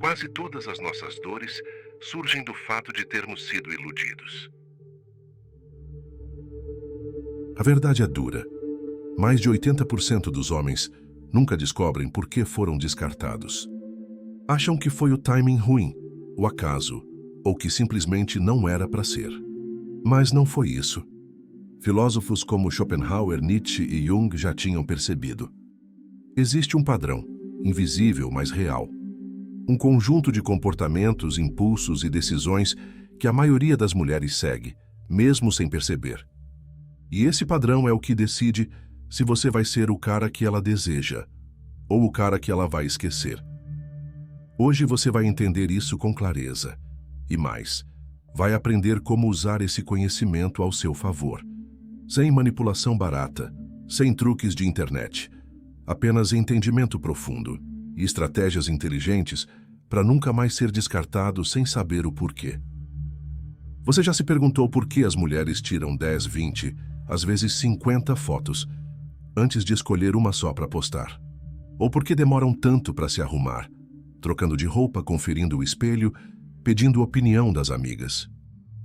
Quase todas as nossas dores surgem do fato de termos sido iludidos. A verdade é dura. Mais de 80% dos homens nunca descobrem por que foram descartados. Acham que foi o timing ruim, o acaso, ou que simplesmente não era para ser. Mas não foi isso. Filósofos como Schopenhauer, Nietzsche e Jung já tinham percebido. Existe um padrão, invisível, mas real. Um conjunto de comportamentos, impulsos e decisões que a maioria das mulheres segue, mesmo sem perceber. E esse padrão é o que decide se você vai ser o cara que ela deseja, ou o cara que ela vai esquecer. Hoje você vai entender isso com clareza. E mais, vai aprender como usar esse conhecimento ao seu favor. Sem manipulação barata, sem truques de internet. Apenas entendimento profundo e estratégias inteligentes para nunca mais ser descartado sem saber o porquê. Você já se perguntou por que as mulheres tiram 10, 20, às vezes 50 fotos antes de escolher uma só para postar? Ou por que demoram tanto para se arrumar, trocando de roupa, conferindo o espelho, pedindo opinião das amigas?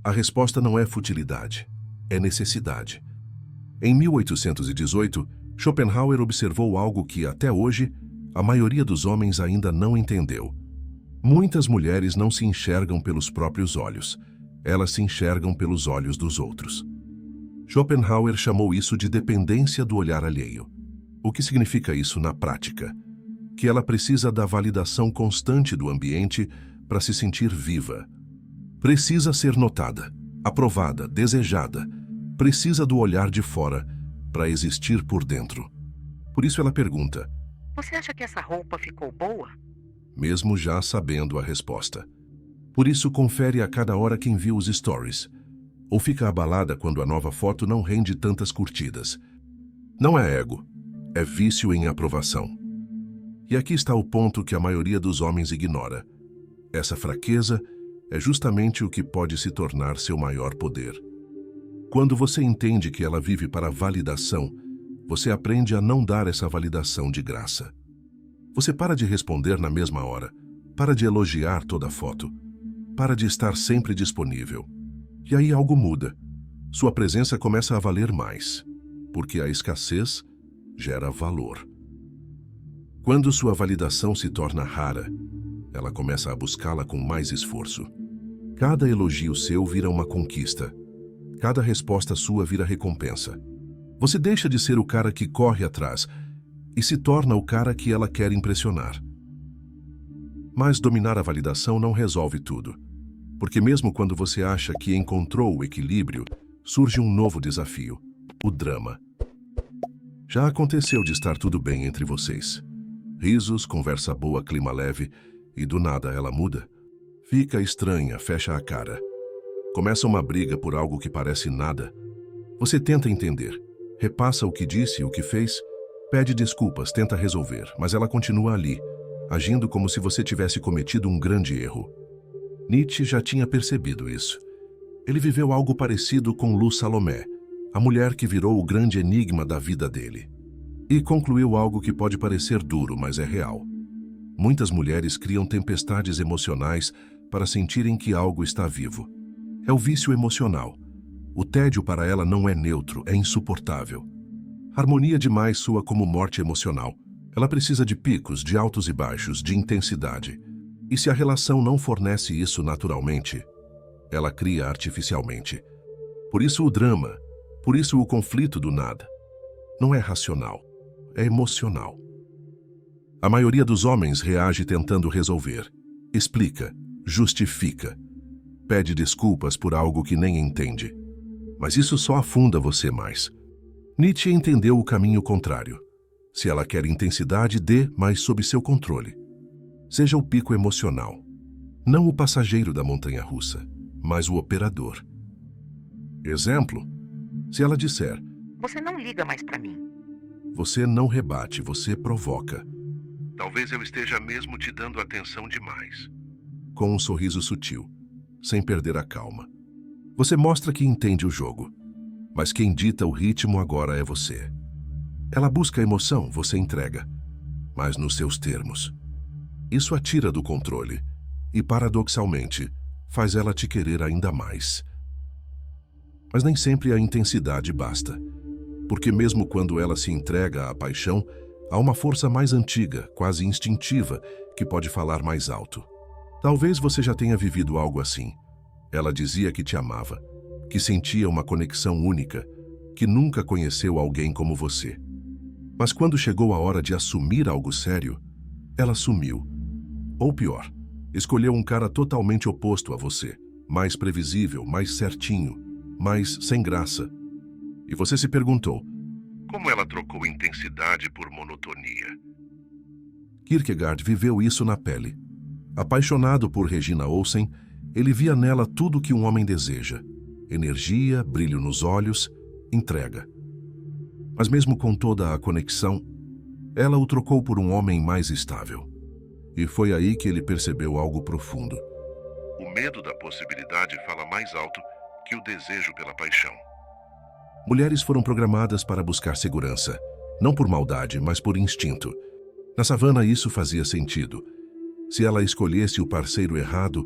A resposta não é futilidade, é necessidade. Em 1818, Schopenhauer observou algo que, até hoje, a maioria dos homens ainda não entendeu. Muitas mulheres não se enxergam pelos próprios olhos, elas se enxergam pelos olhos dos outros. Schopenhauer chamou isso de dependência do olhar alheio. O que significa isso na prática? Que ela precisa da validação constante do ambiente para se sentir viva. Precisa ser notada, aprovada, desejada. Precisa do olhar de fora para existir por dentro. Por isso ela pergunta: Você acha que essa roupa ficou boa? mesmo já sabendo a resposta. Por isso confere a cada hora quem viu os stories. Ou fica abalada quando a nova foto não rende tantas curtidas. Não é ego, é vício em aprovação. E aqui está o ponto que a maioria dos homens ignora. Essa fraqueza é justamente o que pode se tornar seu maior poder. Quando você entende que ela vive para validação, você aprende a não dar essa validação de graça. Você para de responder na mesma hora, para de elogiar toda foto, para de estar sempre disponível. E aí algo muda. Sua presença começa a valer mais, porque a escassez gera valor. Quando sua validação se torna rara, ela começa a buscá-la com mais esforço. Cada elogio seu vira uma conquista. Cada resposta sua vira recompensa. Você deixa de ser o cara que corre atrás e se torna o cara que ela quer impressionar. Mas dominar a validação não resolve tudo. Porque mesmo quando você acha que encontrou o equilíbrio, surge um novo desafio: o drama. Já aconteceu de estar tudo bem entre vocês. Risos, conversa boa, clima leve, e do nada ela muda. Fica estranha, fecha a cara. Começa uma briga por algo que parece nada. Você tenta entender, repassa o que disse e o que fez, pede desculpas, tenta resolver, mas ela continua ali, agindo como se você tivesse cometido um grande erro. Nietzsche já tinha percebido isso. Ele viveu algo parecido com Lu Salomé, a mulher que virou o grande enigma da vida dele. E concluiu algo que pode parecer duro, mas é real. Muitas mulheres criam tempestades emocionais para sentirem que algo está vivo. É o vício emocional. O tédio para ela não é neutro, é insuportável. Harmonia demais soa como morte emocional. Ela precisa de picos, de altos e baixos, de intensidade. E se a relação não fornece isso naturalmente, ela cria artificialmente. Por isso o drama, por isso o conflito do nada. Não é racional, é emocional. A maioria dos homens reage tentando resolver. Explica, justifica. Pede desculpas por algo que nem entende. Mas isso só afunda você mais. Nietzsche entendeu o caminho contrário. Se ela quer intensidade, dê, mas sob seu controle. Seja o pico emocional. Não o passageiro da montanha-russa, mas o operador. Exemplo: se ela disser: Você não liga mais pra mim. você não rebate, você provoca. Talvez eu esteja mesmo te dando atenção demais. Com um sorriso sutil, sem perder a calma. Você mostra que entende o jogo, mas quem dita o ritmo agora é você. Ela busca emoção, você entrega, mas nos seus termos. Isso a tira do controle e, paradoxalmente, faz ela te querer ainda mais. Mas nem sempre a intensidade basta, porque mesmo quando ela se entrega à paixão, há uma força mais antiga, quase instintiva, que pode falar mais alto. Talvez você já tenha vivido algo assim. Ela dizia que te amava, que sentia uma conexão única, que nunca conheceu alguém como você. Mas quando chegou a hora de assumir algo sério, ela sumiu. Ou pior, escolheu um cara totalmente oposto a você, mais previsível, mais certinho, mais sem graça. E você se perguntou: Como ela trocou intensidade por monotonia? Kierkegaard viveu isso na pele. Apaixonado por Regina Olsen, ele via nela tudo o que um homem deseja: energia, brilho nos olhos, entrega. Mas mesmo com toda a conexão, ela o trocou por um homem mais estável. E foi aí que ele percebeu algo profundo. O medo da possibilidade fala mais alto que o desejo pela paixão. Mulheres foram programadas para buscar segurança, não por maldade, mas por instinto. Na savana isso fazia sentido. Se ela escolhesse o parceiro errado,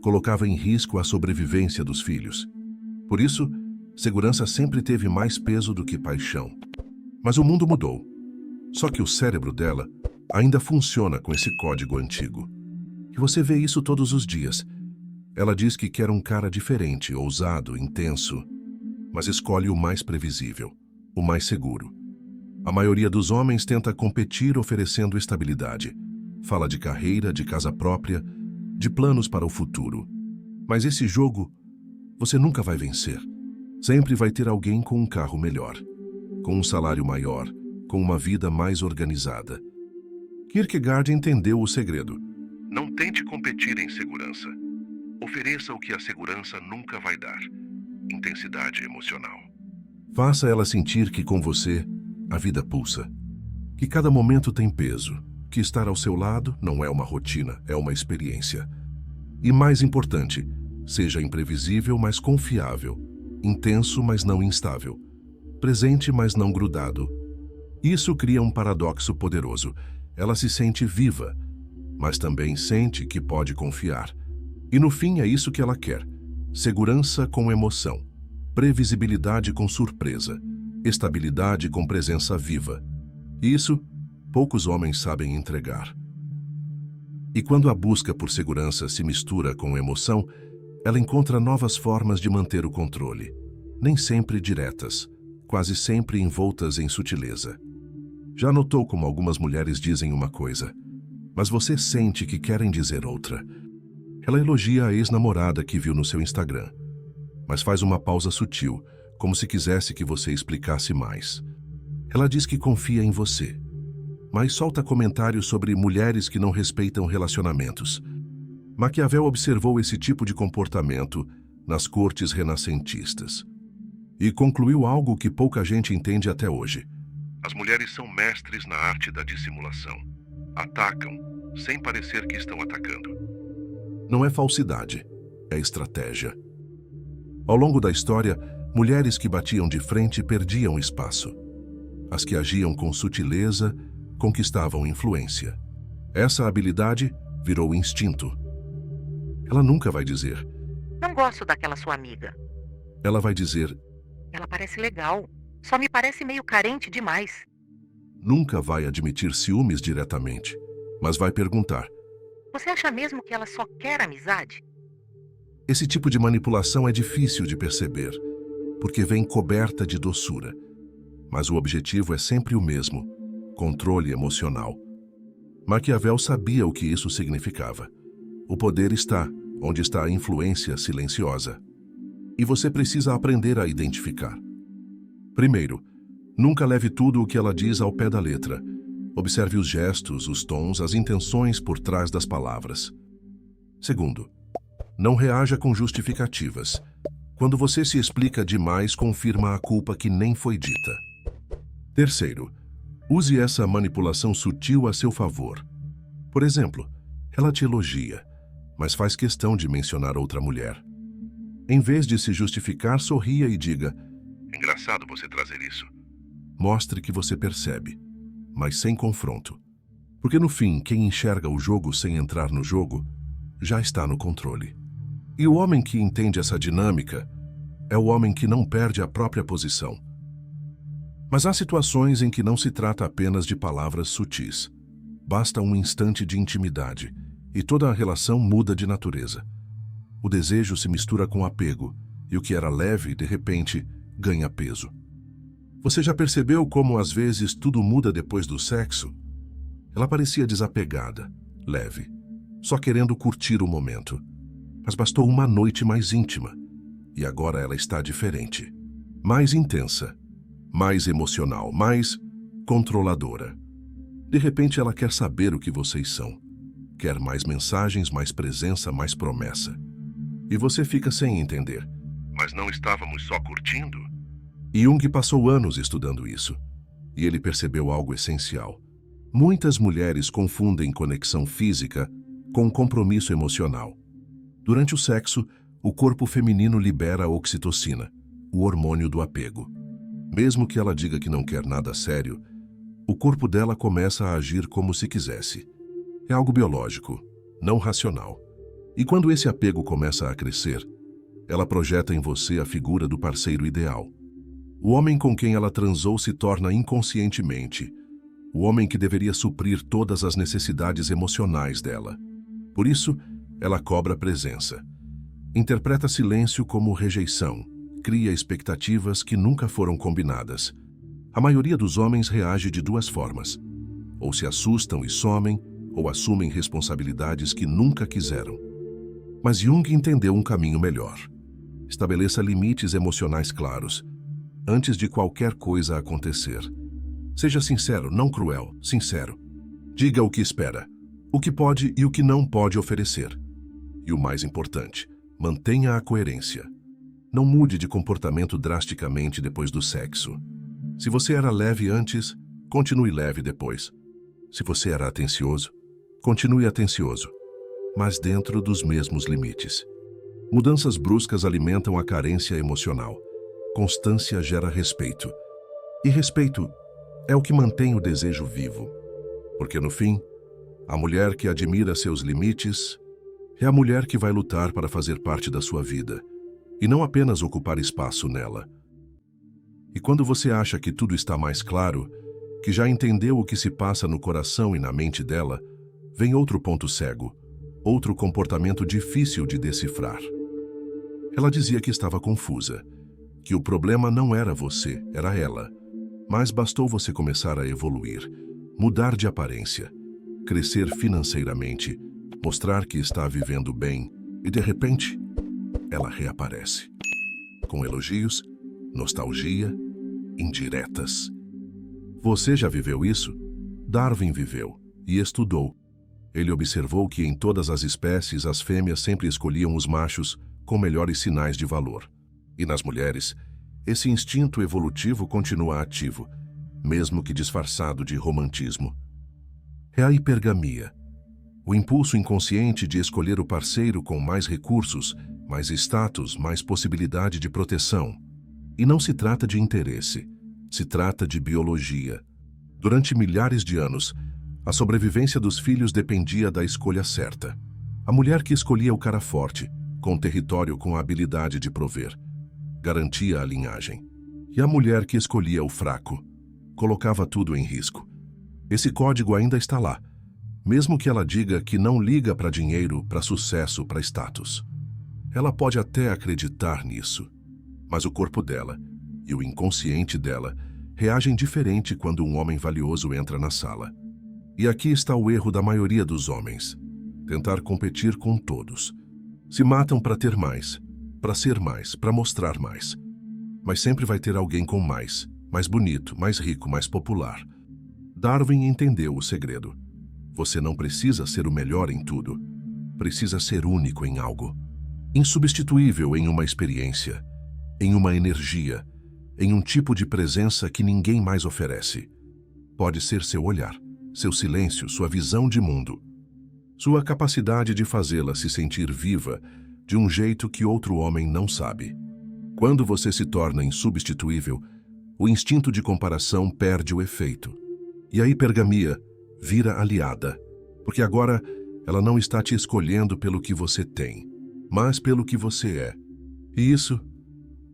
colocava em risco a sobrevivência dos filhos. Por isso, segurança sempre teve mais peso do que paixão. Mas o mundo mudou. Só que o cérebro dela ainda funciona com esse código antigo. E você vê isso todos os dias. Ela diz que quer um cara diferente, ousado, intenso, mas escolhe o mais previsível, o mais seguro. A maioria dos homens tenta competir oferecendo estabilidade. Fala de carreira, de casa própria, de planos para o futuro. Mas esse jogo, você nunca vai vencer. Sempre vai ter alguém com um carro melhor, com um salário maior, com uma vida mais organizada. Kierkegaard entendeu o segredo. Não tente competir em segurança. Ofereça o que a segurança nunca vai dar: intensidade emocional. Faça ela sentir que com você a vida pulsa, que cada momento tem peso, que estar ao seu lado não é uma rotina, é uma experiência. E mais importante, seja imprevisível, mas confiável, intenso, mas não instável, presente, mas não grudado. Isso cria um paradoxo poderoso. Ela se sente viva, mas também sente que pode confiar. E no fim é isso que ela quer: segurança com emoção, previsibilidade com surpresa, estabilidade com presença viva. E isso, poucos homens sabem entregar. E quando a busca por segurança se mistura com emoção, ela encontra novas formas de manter o controle. Nem sempre diretas, quase sempre envoltas em sutileza. Já notou como algumas mulheres dizem uma coisa, mas você sente que querem dizer outra? Ela elogia a ex-namorada que viu no seu Instagram, mas faz uma pausa sutil, como se quisesse que você explicasse mais. Ela diz que confia em você, mas solta comentários sobre mulheres que não respeitam relacionamentos. Maquiavel observou esse tipo de comportamento nas cortes renascentistas e concluiu algo que pouca gente entende até hoje. As mulheres são mestres na arte da dissimulação. Atacam, sem parecer que estão atacando. Não é falsidade, é estratégia. Ao longo da história, mulheres que batiam de frente perdiam espaço. As que agiam com sutileza conquistavam influência. Essa habilidade virou instinto. Ela nunca vai dizer: Não gosto daquela sua amiga. ela vai dizer: Ela parece legal. Só me parece meio carente demais. nunca vai admitir ciúmes diretamente, mas vai perguntar. Você acha mesmo que ela só quer amizade? Esse tipo de manipulação é difícil de perceber, porque vem coberta de doçura. Mas o objetivo é sempre o mesmo: controle emocional. Maquiavel sabia o que isso significava. O poder está onde está a influência silenciosa. E você precisa aprender a identificar. Primeiro, nunca leve tudo o que ela diz ao pé da letra. Observe os gestos, os tons, as intenções por trás das palavras. Segundo, não reaja com justificativas. Quando você se explica demais, confirma a culpa que nem foi dita. Terceiro, use essa manipulação sutil a seu favor. Por exemplo, ela te elogia, mas faz questão de mencionar outra mulher. Em vez de se justificar, sorria e diga: Engraçado você trazer isso. mostre que você percebe, mas sem confronto. Porque no fim, quem enxerga o jogo sem entrar no jogo, já está no controle. E o homem que entende essa dinâmica é o homem que não perde a própria posição. Mas há situações em que não se trata apenas de palavras sutis. Basta um instante de intimidade e toda a relação muda de natureza. O desejo se mistura com apego e o que era leve, de repente, ganha peso. Você já percebeu como às vezes tudo muda depois do sexo? Ela parecia desapegada, leve, só querendo curtir o momento. Mas bastou uma noite mais íntima e agora ela está diferente. Mais intensa, mais emocional, mais controladora. De repente ela quer saber o que vocês são. Quer mais mensagens, mais presença, mais promessa. E você fica sem entender. Mas não estávamos só curtindo? Jung passou anos estudando isso. E ele percebeu algo essencial. Muitas mulheres confundem conexão física com compromisso emocional. Durante o sexo, o corpo feminino libera a oxitocina, o hormônio do apego. Mesmo que ela diga que não quer nada sério, o corpo dela começa a agir como se quisesse. É algo biológico, não racional. E quando esse apego começa a crescer, ela projeta em você a figura do parceiro ideal. O homem com quem ela transou se torna inconscientemente o homem que deveria suprir todas as necessidades emocionais dela. Por isso, ela cobra presença. Interpreta silêncio como rejeição, cria expectativas que nunca foram combinadas. A maioria dos homens reage de duas formas. Ou se assustam e somem, ou assumem responsabilidades que nunca quiseram. Mas Jung entendeu um caminho melhor. Estabeleça limites emocionais claros, antes de qualquer coisa acontecer. Seja sincero, não cruel, sincero. Diga o que espera, o que pode e o que não pode oferecer. E o mais importante, mantenha a coerência. Não mude de comportamento drasticamente depois do sexo. Se você era leve antes, continue leve depois. Se você era atencioso, continue atencioso, mas dentro dos mesmos limites. Mudanças bruscas alimentam a carência emocional. Constância gera respeito. E respeito é o que mantém o desejo vivo. Porque no fim, a mulher que admira seus limites é a mulher que vai lutar para fazer parte da sua vida, e não apenas ocupar espaço nela. E quando você acha que tudo está mais claro, que já entendeu o que se passa no coração e na mente dela, vem outro ponto cego, outro comportamento difícil de decifrar. Ela dizia que estava confusa, que o problema não era você, era ela. Mas bastou você começar a evoluir, mudar de aparência, crescer financeiramente, mostrar que está vivendo bem e, de repente, ela reaparece. Com elogios, nostalgia, indiretas. Você já viveu isso? Darwin viveu e estudou. Ele observou que em todas as espécies as fêmeas sempre escolhiam os machos com melhores sinais de valor. E nas mulheres, esse instinto evolutivo continua ativo, mesmo que disfarçado de romantismo. É a hipergamia, o impulso inconsciente de escolher o parceiro com mais recursos, mais status, mais possibilidade de proteção. E não se trata de interesse, se trata de biologia. Durante milhares de anos, a sobrevivência dos filhos dependia da escolha certa. A mulher que escolhia o cara forte, com território com a habilidade de prover, garantia a linhagem. E a mulher que escolhia o fraco, colocava tudo em risco. Esse código ainda está lá, mesmo que ela diga que não liga para dinheiro, para sucesso, para status. Ela pode até acreditar nisso, mas o corpo dela e o inconsciente dela reagem diferente quando um homem valioso entra na sala. E aqui está o erro da maioria dos homens: tentar competir com todos. Se matam para ter mais, para ser mais, para mostrar mais. Mas sempre vai ter alguém com mais bonito, mais rico, mais popular. Darwin entendeu o segredo. Você não precisa ser o melhor em tudo. Precisa ser único em algo. Insubstituível em uma experiência, em uma energia, em um tipo de presença que ninguém mais oferece. Pode ser seu olhar, seu silêncio, sua visão de mundo. Sua capacidade de fazê-la se sentir viva de um jeito que outro homem não sabe. Quando você se torna insubstituível, o instinto de comparação perde o efeito. E a hipergamia vira aliada, porque agora ela não está te escolhendo pelo que você tem, mas pelo que você é. E isso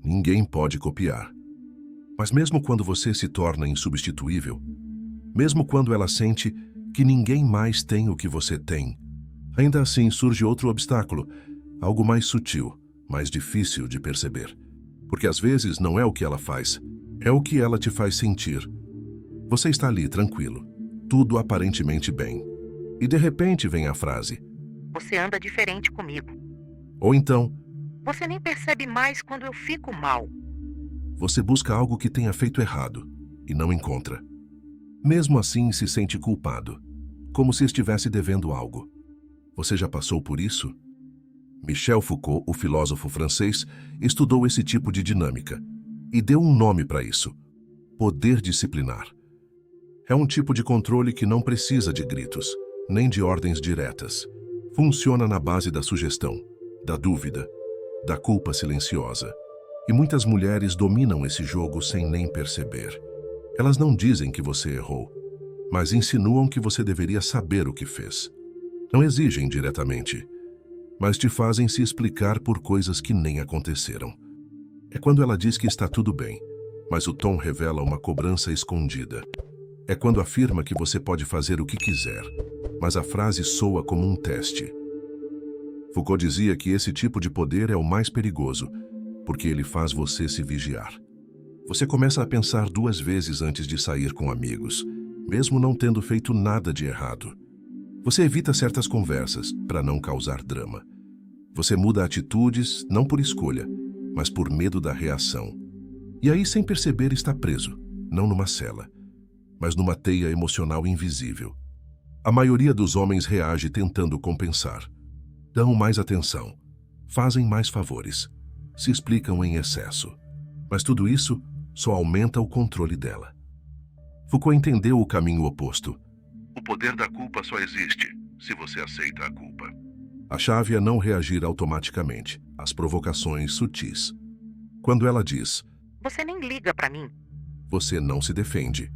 ninguém pode copiar. Mas mesmo quando você se torna insubstituível, mesmo quando ela sente que ninguém mais tem o que você tem, ainda assim surge outro obstáculo, algo mais sutil, mais difícil de perceber. Porque às vezes não é o que ela faz, é o que ela te faz sentir. Você está ali, tranquilo, tudo aparentemente bem. E de repente vem a frase: Você anda diferente comigo. ou então, Você nem percebe mais quando eu fico mal. você busca algo que tenha feito errado e não encontra. Mesmo assim, se sente culpado, como se estivesse devendo algo. Você já passou por isso? Michel Foucault, o filósofo francês, estudou esse tipo de dinâmica e deu um nome para isso: poder disciplinar. É um tipo de controle que não precisa de gritos, nem de ordens diretas. Funciona na base da sugestão, da dúvida, da culpa silenciosa. E muitas mulheres dominam esse jogo sem nem perceber. Elas não dizem que você errou, mas insinuam que você deveria saber o que fez. Não exigem diretamente, mas te fazem se explicar por coisas que nem aconteceram. É quando ela diz que está tudo bem, mas o tom revela uma cobrança escondida. É quando afirma que você pode fazer o que quiser, mas a frase soa como um teste. Foucault dizia que esse tipo de poder é o mais perigoso, porque ele faz você se vigiar. Você começa a pensar 2 vezes antes de sair com amigos, mesmo não tendo feito nada de errado. Você evita certas conversas para não causar drama. Você muda atitudes não por escolha, mas por medo da reação. E aí, sem perceber, está preso, não numa cela, mas numa teia emocional invisível. A maioria dos homens reage tentando compensar. Dão mais atenção, fazem mais favores, se explicam em excesso. Mas tudo isso só aumenta o controle dela. Foucault entendeu o caminho oposto. O poder da culpa só existe se você aceita a culpa. A chave é não reagir automaticamente às provocações sutis. Quando ela diz: Você nem liga pra mim. você não se defende.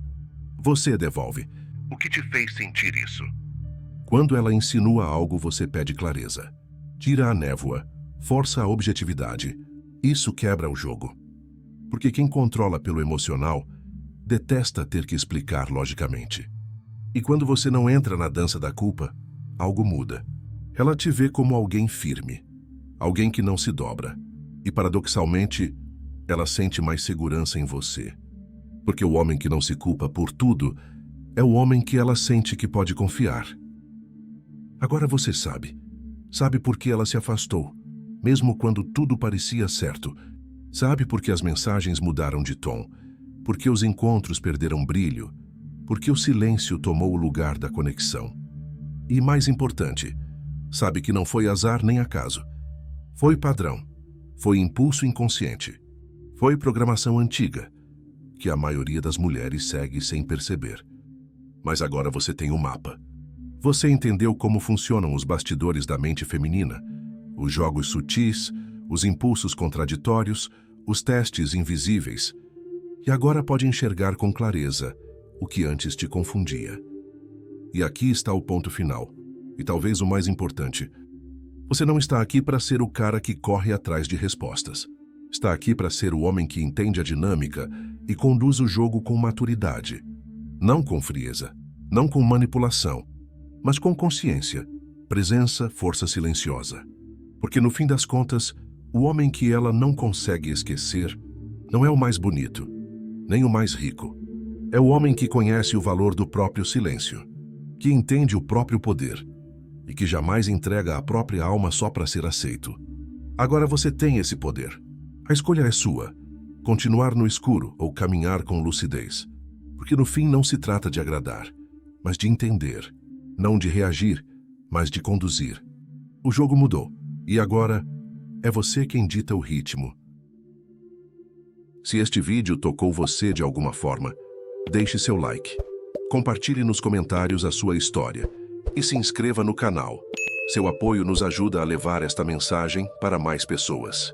Você devolve. O que te fez sentir isso? Quando ela insinua algo, você pede clareza. Tira a névoa, força a objetividade. Isso quebra o jogo. Porque quem controla pelo emocional detesta ter que explicar logicamente. E quando você não entra na dança da culpa, algo muda. Ela te vê como alguém firme, alguém que não se dobra. E paradoxalmente, ela sente mais segurança em você. Porque o homem que não se culpa por tudo é o homem que ela sente que pode confiar. Agora você sabe. Sabe por que ela se afastou, mesmo quando tudo parecia certo. Sabe por que as mensagens mudaram de tom, por que os encontros perderam brilho, por que o silêncio tomou o lugar da conexão. E mais importante, sabe que não foi azar nem acaso. Foi padrão, foi impulso inconsciente, foi programação antiga, que a maioria das mulheres segue sem perceber. Mas agora você tem um mapa. Você entendeu como funcionam os bastidores da mente feminina, os jogos sutis, os impulsos contraditórios, os testes invisíveis. E agora pode enxergar com clareza o que antes te confundia. E aqui está o ponto final, e talvez o mais importante. Você não está aqui para ser o cara que corre atrás de respostas. Está aqui para ser o homem que entende a dinâmica e conduz o jogo com maturidade. Não com frieza, não com manipulação, mas com consciência, presença, força silenciosa. Porque no fim das contas, o homem que ela não consegue esquecer não é o mais bonito, nem o mais rico. É o homem que conhece o valor do próprio silêncio, que entende o próprio poder e que jamais entrega a própria alma só para ser aceito. Agora você tem esse poder. A escolha é sua: continuar no escuro ou caminhar com lucidez. Porque no fim não se trata de agradar, mas de entender. Não de reagir, mas de conduzir. O jogo mudou, e agora é você quem dita o ritmo. Se este vídeo tocou você de alguma forma, deixe seu like, compartilhe nos comentários a sua história e se inscreva no canal. Seu apoio nos ajuda a levar esta mensagem para mais pessoas.